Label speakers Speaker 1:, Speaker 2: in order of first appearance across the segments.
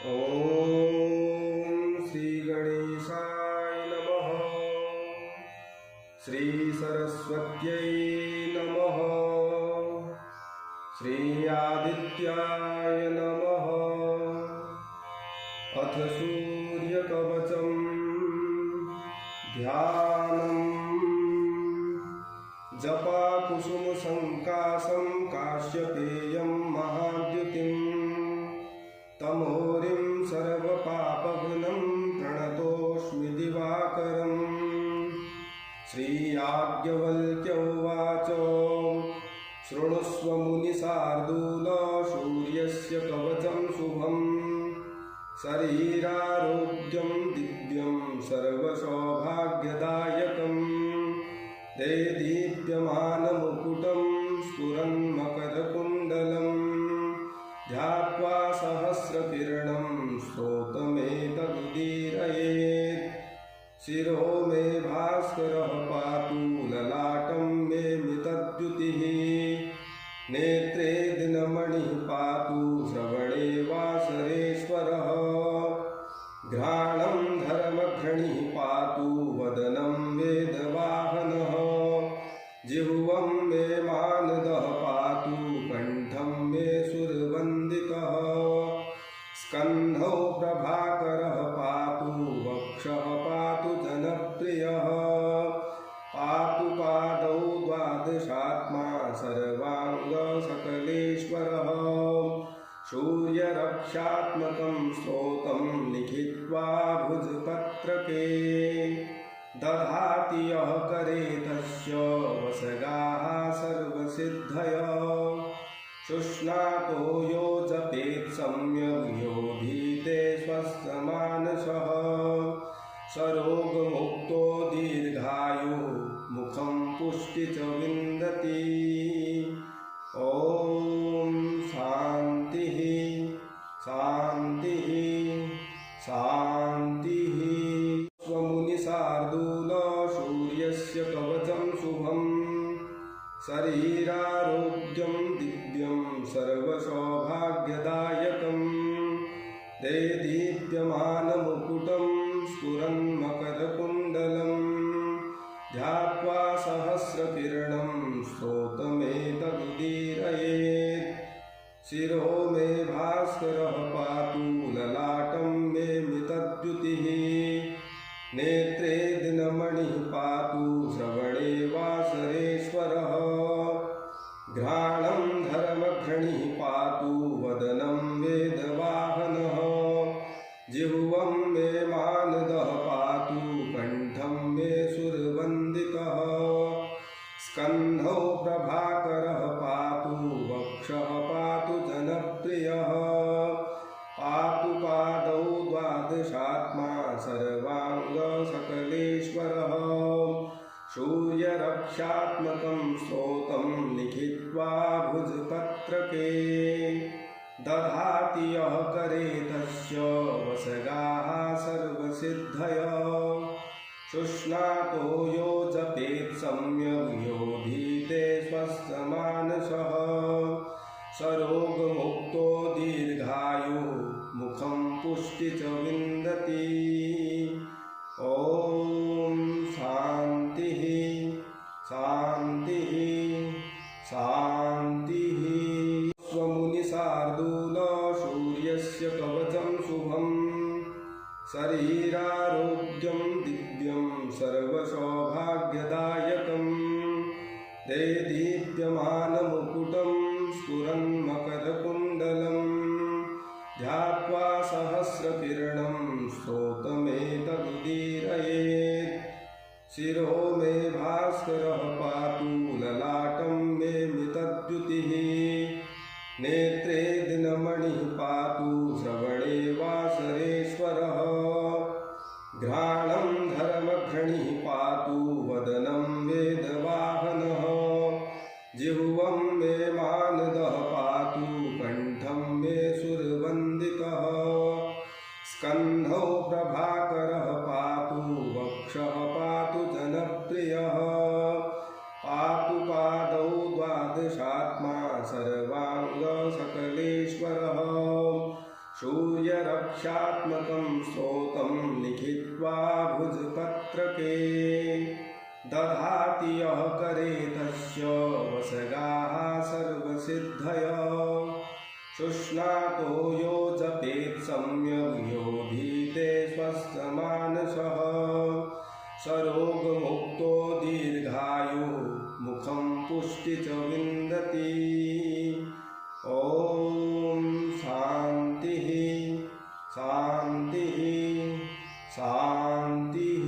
Speaker 1: ॐ श्री गणेशाय नमः। श्री सरस्वत्यै नमः। श्री आदित्याय नमः। अथ सूर्यकवचं ध्यानम्। जपाकुसुमसङ्काशं काश्यपेयं महाद्युतिम् तमोरिं सर्वपापघ्नं प्रणतोऽस्मि दिवाकरम्। श्रीयाज्ञवल्क्य उवाच शृणुष्व मुनिशार्दूल सूर्यस्य कवचं शुभं शरीरारोग्यं दिव्यं सर्वसौभाग्यदायकम्। ते दीप्यमानमुकुटं स्फुरन्मकरकुण्डलम् ध्यात्वा सहस्रकिरणं स्तोत्रमेतदुदीरयेत्। शिरो मे भास्करः पातु ललाटं मे मितद्युतिः। नेत्रे दिनमणिः पातु श्रवणे वासरेश्वरः। घ्राणं धर्मघ्रणिः पातु वदनं वेदवाहनः। जिह्वं मे मानदः पातु कण्ठं मे सुरवन्दितः। स्कन्धौ प्रभाकरः पातु वक्षः पातु जनप्रियः। पातु पादौ द्वादशात्मा सर्वाङ्गसकलेश्वरः। सूर्यरक्षात्मकं स्तोत्रं लिखित्वा भुजपत्रके दधाति यः करे तस्य वसगाः सर्वसिद्धयः। शुष्णातो यो जपेत् सम्यग् योधीते स्वस्थमानसः। सरोगमुक्तो दीर्घायुः मुखं पुष्टि च विन्दति। ॐ शान्तिः शान्तिः शान्तिः। स्वमुनिशार्दूल सूर्यस्य कवचं शुभं शरीरारोग्यं दिव्यं सर्वसौभाग्यदायकम्। ते दीप्यमानमुकुटं स्फुरन्मकरकुण्डलम् ध्यात्वा सहस्रकिरणं स्तोत्रमेतदुदीरयेत्। शिरो मे भास्करः पातु ललाटं मे मितद्युतिः। नेत्रे दिनमणिः पातु श्रवणे वासरेश्वरः। घ्राणं धर्मघ्रणिः पातु वदनं वेदवाहनः। जिह्वं मे मानदः पातु कण्ठं मे सुरवन्दितः। स्कन्धौ प्रभाकरः पातु वक्षः पातु जनप्रियः। पातु पादौ द्वादशात्मा सर्वाङ्गसकलेश्वरः। सूर्यरक्षात्मकं स्तोत्रं लिखित्वा भुजपत्रके दधाति यः करे तस्य वसगाः सर्वसिद्धयः। शुष्णातो यो जपेत् सम्यग् योधीते स्वस्थमानसः। सरोगमुक्तो दीर्घायुः मुखं पुष्टि च विन्दति। ॐ शान्तिः शान्तिः शान्तिः। स्वमुनिशार्दूल सूर्यस्य कवचं शुभं शरीरारोग्यं दिव्यं सर्वसौभाग्यदायकम्। ते दीप्यमानमुकुटं स्फुरन्मकरकुण्डलम् ध्यात्वा सहस्रकिरणं स्तोत्रमेतदुदीरयेत्। शिरो मे भास्करः पातु ललाटं मे मितद्युतिः। नेत्रे दिनमणिः पातु श्रवणे वासरेश्वरः। घ्राणं धर्मघ्रणिः पातु वदनं वेदवाहनः। जिह्वं मे मानदः पातु कण्ठं मे सुरवन्दितः। स्कन्धौ प्रभाकरः पातु वक्षः पातु जनप्रियः। पातु पादौ द्वादशात्मा सर्वाङ्गसकलेश्वरः। सूर्यरक्षात्मकं स्तोत्रं लिखित्वा भुजपत्रके दधाति यः करे तस्य वसगाः सर्वसिद्धयः शुष्णातो यो जपेत् सम्यग् योधीते स्वस्थमानसः सरोगमुक्तो दीर्घायु मुखं पुष्टि च विन्दति। ॐ शान्तिः शान्तिः शान्तिः।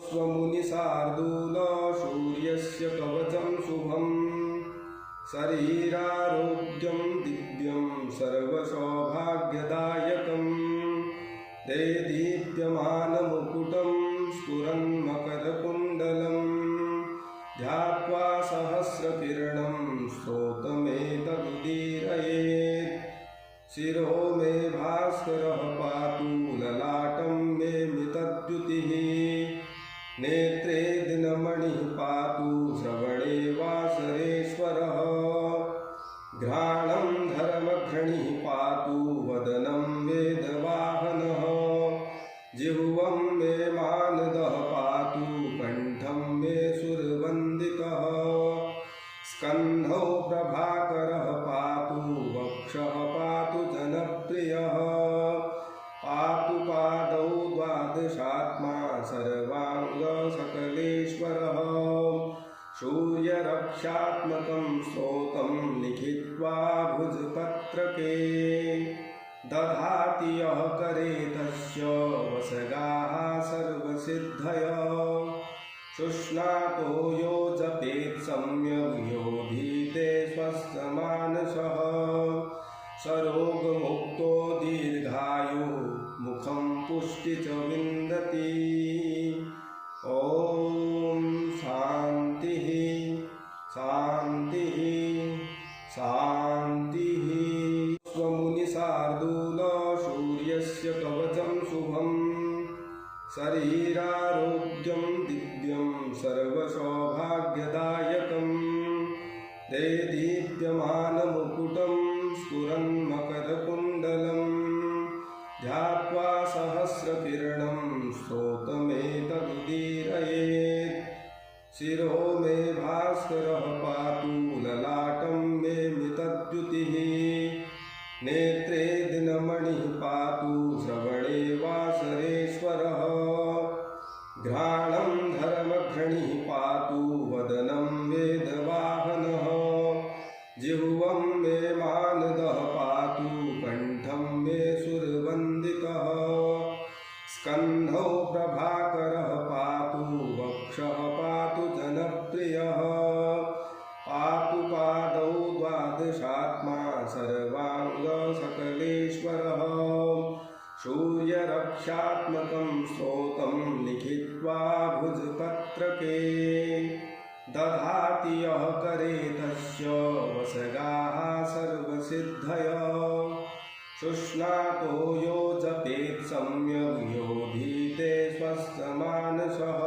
Speaker 1: स्वमुनिशार्दूल सूर्यस्य कवचं शुभं शरीरारोग्यं दिव्यं सर्वसौभाग्यदायकं देदीप्यमानमुकुटं स्फुरन्मकरकुण्डलं ध्यात्वा सहस्रकिरणं स्तोत्रमेतदुदीरयेत्। शिरो मे भास्करः पातु ललाटं मे मितद्युतिः नेत्रे दिनमणिः पातु श्रवणे वासरेश्वरः घ्राणं धर्मघ्रणिः पातु वदनं वेदवाहनः जिह्वं मे मानदः पातु कण्ठं मे सुरवन्दितः स्कन्धौ प्रभाकरः पातु वक्षः पातु जनप्रियः पातु पादौ द्वादशात्मा सर्वाङ्गसकलेश्वरः सूर्यरक्षात्मकं स्तोत्रं लिखित्वा भुजपत्रके दधाति यः करे तस्य वसगाः सर्वसिद्धयः शुष्णातो यो जपेत् सम्यग् योधीते स्वस्थमानसः सरोगमुक्तो दीर्घायु मुखं पुष्टि च विन्दति। ॐ शान्तिः शान्तिः शान्तिः। स्वमुनिशार्दूल सूर्यस्य कवचं शुभं शरीरारोग्यं दिव्यं सर्वसौभाग्यदायकं देदीप्यमानमुकुटं स्फुरन्मकरकुण्डलं ध्यात्वा सहस्रकिरणं स्तोत्रमेतदुदीरयेत्। शिरो मे भास्करः पातु ललाटं मे मितद्युतिः नेत्रे दिनमणिः पातु श्रवणे वासरेश्वरः घ्राणं धर्मघ्रणिः पातु वदनं वेदवाहनः जिह्वं मे मानदः पातु कण्ठं मे सुरवन्दितः स्कन्धौ प्रभाकरः पातु वक्षः पातु जनप्रियः पातु पादौ द्वादशात्मा सर्वाङ्गसकलेश्वरः सूर्यरक्षात्मकं स्तोत्रं लिखित्वा भुजपत्रके दधाति यः करे तस्य वसगाः सर्वसिद्धयः शुष्णातो यो जपेत् सम्यग् योधीते स्वस्थमानसः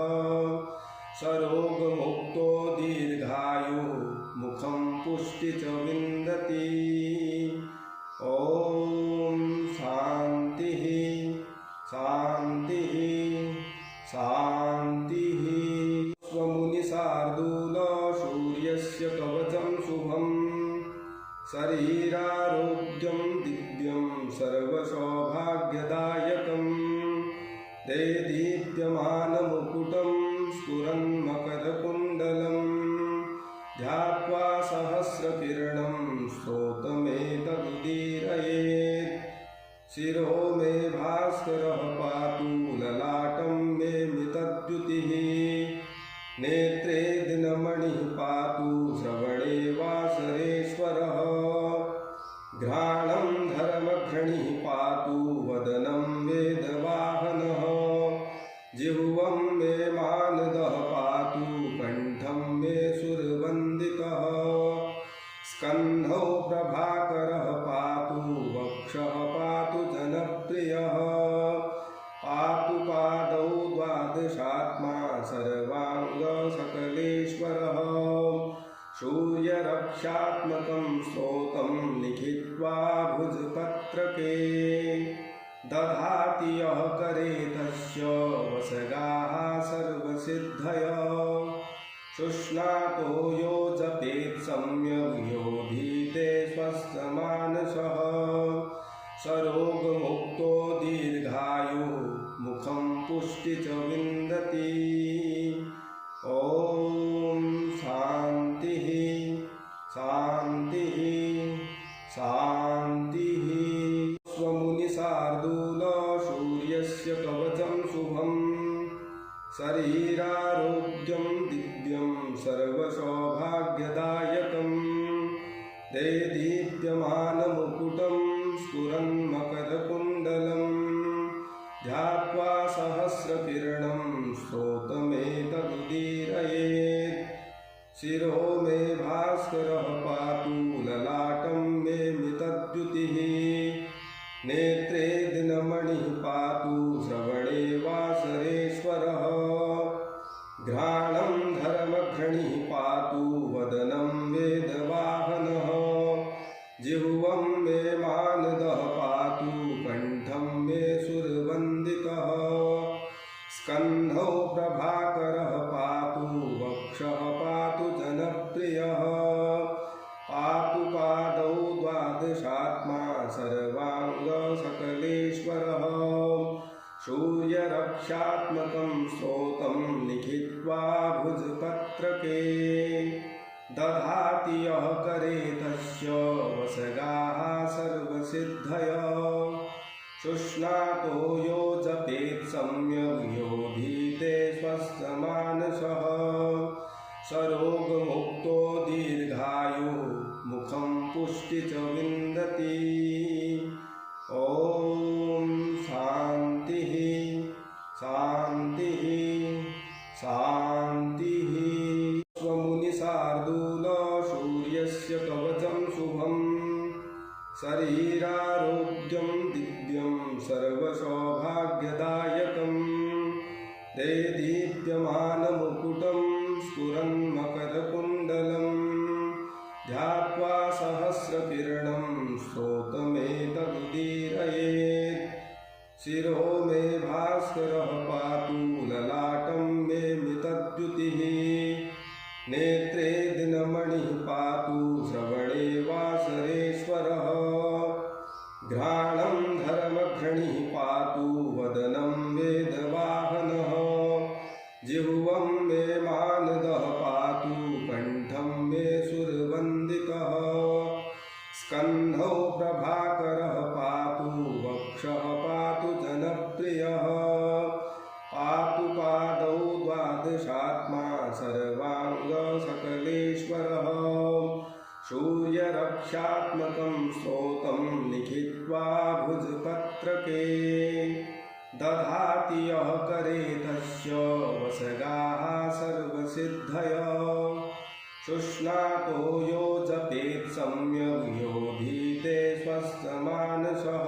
Speaker 1: सरोगमुक्तो दीर्घायु मुखं पुष्टि च विन्दति। ॐ शान्तिः शान्तिः शान्तिः। स्वमुनिशार्दूल सूर्यस्य कवचं शुभं शरीरारोग्यं दिव्यं सर्वसौभाग्यदायकं देदीप्यमानमुकुटं स्फुरन्मकरकुण्डलं ध्यात्वा सहस्रकिरणं स्तोत्रमेतदुदीरयेत्। शिरो मे भास्करः पातु ललाटं मे मितद्युतिः नेत्रे दिनमणिः पातु श्रवणे वासरेश्वरः घ्राणं धर्मघ्रणिः पातु वदनं वेदवाहनः जिह्वं मे मानदः पातु कण्ठं मे सुरवन्दितः स्कन्धौ प्रभाकरः पातु वक्षः पातु जनप्रियः पातु पादौ द्वादशात्मा सर्वाङ्गसकलेश्वरः सूर्यरक्षात्मकं स्तोत्रं लिखित्वा भुजपत्रके दधाति यः करे तस्य वसगाः सर्वसिद्धयः शुष्णातो यो जपेत् सम्यग् योधीते स्वस्थमानसः सरोगमुक्तो दीर्घायु मुखं पुष्टि च विन्दति। ॐ शान्तिः शान्तिः शान्तिः। स्वमुनिशार्दूल सूर्यस्य कवचं शुभं शरीरारोग्यं दिव्यं सर्वसौभाग्यदायकं देदीप्यमानमुकुटं स्फुरन्मकरकुण्डलं ध्यात्वा सहस्रकिरणं स्तोत्रमेतदुदीरयेत्। शिरो मे भास्करः पातु ललाटं मे मितद्युतिः नेत्रे दिनमणिः पातु श्रवणे वासरेश्वरः घ्राणं धर्मघ्रणिः पातु वदनं वेदवाहनः जिह्वं मे मानदः पातु कण्ठं मे सुरवन्दितः स्कन्धौ प्रभाकरः पातु वक्षः पातु जनप्रियः पातु पादौ द्वादशात्मा सर्वाङ्गसकलेश्वरः सूर्यरक्षात्मकं स्तोत्रं लिखित्वा भुजपत्रके दधाति यः करे तस्य वसगाः सर्वसिद्धयः शुष्णातो यो जपेत् सम्यग् योधीते स्वस्थमानसः सरोगमुक्तो दीर्घायु मुखं पुष्टि च विन्दति। ॐ शान्तिः शान्तिः शान्तिः। स्वमुनिशार्दूल सूर्यस्य कवचं शुभं शरीरारोग्यं दिव्यं सर्वसौभाग्यदायकं देदीप्यमानमुकुटं स्फुरन्मकरकुण्डलं ध्यात्वा सहस्रकिरणं स्तोत्रमेतदुदीरयेत्। शिरो मे भास्करः पातु ललाटं मे मितद्युतिः नेत्रे दिनमणिः पातु श्रवणे वासरेश्वरः घ्राणं धर्मघ्रणिः पातु वदनं वेदवाहनः जिह्वं मे मानदः पातु कण्ठं मे सुरवन्दितः स्कन्धौ प्रभाकरः पातु वक्षः पातु जनप्रियः पातु पादौ द्वादशात्मा सर्वाङ्गसकलेश्वरः सूर्यरक्षात्मकं स्तोत्रं लिखित्वा भुजपत्रके दधाति यः करे तस्य वसगाः सर्वसिद्धयः शुष्णातो यो जपेत् सम्यग् योधीते स्वस्थमानसः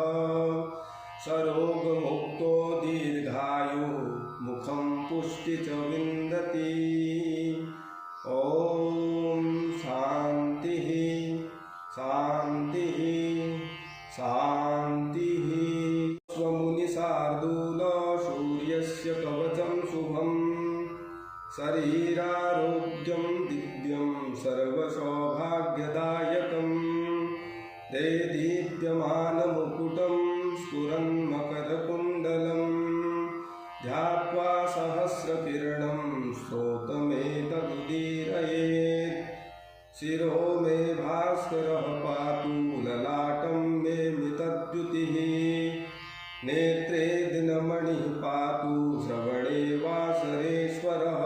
Speaker 1: सरोगमुक्तो दीर्घायु मुखं पुष्टि च विन्दति। ॐ शान्तिः शान्तिः शान्तिः। स्वमुनिशार्दूल सूर्यस्य कवचं शुभं शरीरारोग्यं दिव्यं सर्वसौभाग्यदायकं देदीप्यमानमुकुटं स्फुरन्मकरकुण्डलं ध्यात्वा सहस्रकिरणं स्तोत्रमेतदुदीरयेत्। शिरो मे भास्करः पातु ललाटं मे मितद्युतिः नेत्रे दिनमणिः पातु श्रवणे वासरेश्वरः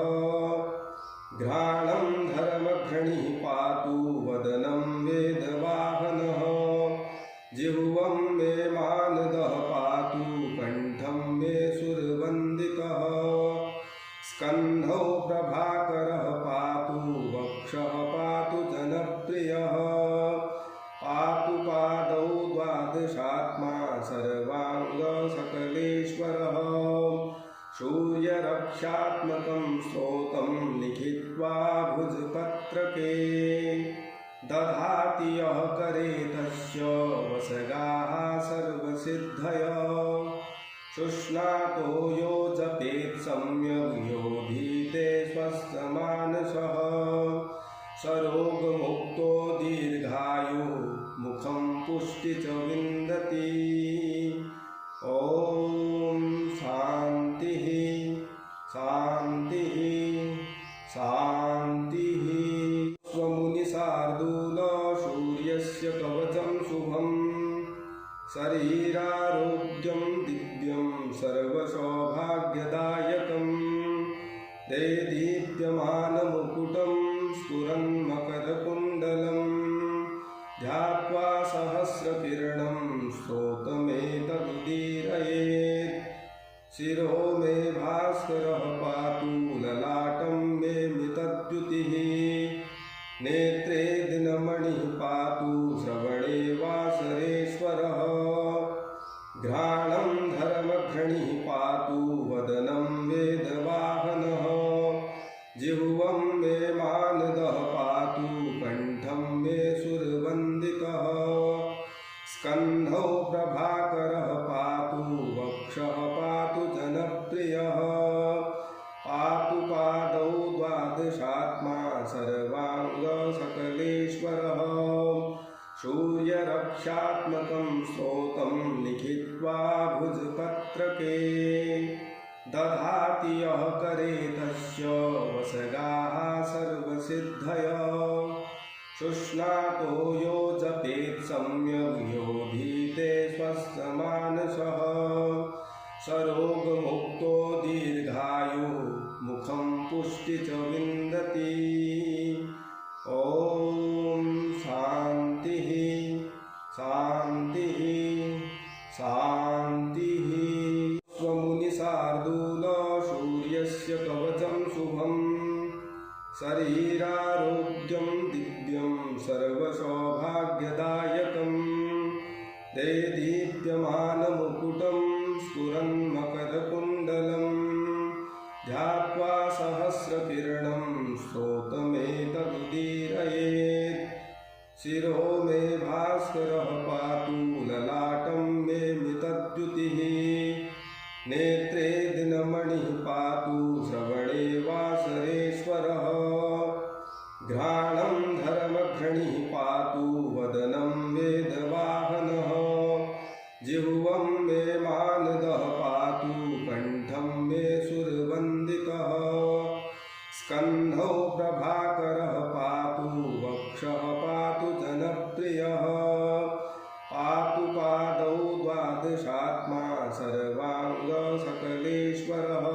Speaker 1: घ्राणं धर्मघ्रणिः पातु वदनं वेदवाहनः जिह्वं मे मानदः पातु कण्ठं मे सुरवन्दितः स्कन्धौ प्रभाकरः पातु वक्षः पातु जनप्रियः पातु पादौ द्वादशात्मा सर्वाङ्गसकलेश्वरः सूर्यरक्षात्मकं स्तोत्रं लिखित्वा भुजपत्रके दधाति यः करे तस्य वसगाः सर्वसिद्धयः शुष्णातो यो जपेत् सम्यग् योधीते स्वस्थमानसः सरोगमुक्तो दीर्घायु मुखं पुष्टि च विन्दति। ॐ शान्तिः शान्तिः शान्तिः। स्वमुनिशार्दूल सूर्यस्य कवचं शुभं शरीरारोग्यं दिव्यं सर्वसौभाग्यदायकं देदीप्यमानमुकुटं स्फुरन्मकरकुण्डलं ध्यात्वा सहस्रकिरणं स्तोत्रमेतदुदीरयेत्। शिरो मे भास्करः पातु ललाटं मे मितद्युतिः नेत्रे दिनमणिः पातु श्रवणे वासरेश्वरः घ्राणं धर्मघ्रणिः पातु वदनं वेदवाहनः जिह्वं मे मानदः पातु कण्ठं मे सुरवन्दितः स्कन्धौ प्रभाकरः पातु वक्षः पातु जनप्रियः पातु पादौ द्वादशात्मा सर्वाङ्गसकलेश्वरः सूर्यरक्षात्मकं स्तोत्रं लिखित्वा भुजपत्रके दधाति यः करे तस्य वसगाः सर्वसिद्धयः शुष्णातो यो जपेत् सम्यग् योधीते स्वस्थमानसः सरोगमुक्तो दीर्घायु मुखं पुष्टि च विन्दति। ॐ शान्तिः शान्तिः शान्तिः। स्वमुनिशार्दूल सूर्यस्य कवचं शुभं शरीरारोग्यं दिव्यं सर्वसौभाग्यदायकं देदीप्यमानमुकुटं स्फुरन्मकरकुण्डलं ध्यात्वा सहस्रकिरणं स्तोत्रमेतदुदीरयेत्। शिरो मे भास्करः पातु ललाटं मे मितद्युतिः नेत्रे दिनमणिः पातु श्रवणे वासरेश्वरः घ्राणं धर्मघ्रणिः पातु वदनं वेदवाहनः जिह्वं मे मानदः पातु कण्ठं मे सुरवन्दितः स्कन्धौ प्रभाकरः पातु वक्षः पातु जनप्रियः पातु पादौ द्वादशात्मा सर्वाङ्गसकलेश्वरः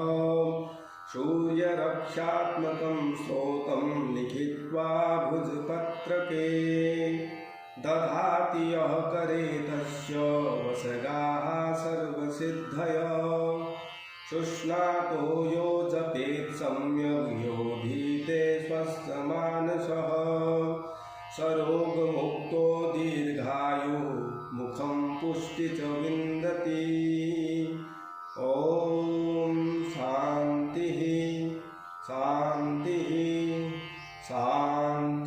Speaker 1: सूर्यरक्षात्मकं स्तोत्रं लिखित्वा भुजपत्रके दधाति यः करे तस्य वसगाः सर्वसिद्धयः शुष्णातो यो जपेत् सम्यग् योधीते स्वस्थमानसः सरोगमुक्तो दीर्घायु मुखं पुष्टि च विन्दति। ॐ शान्तिः शान्तिः शान्तिः।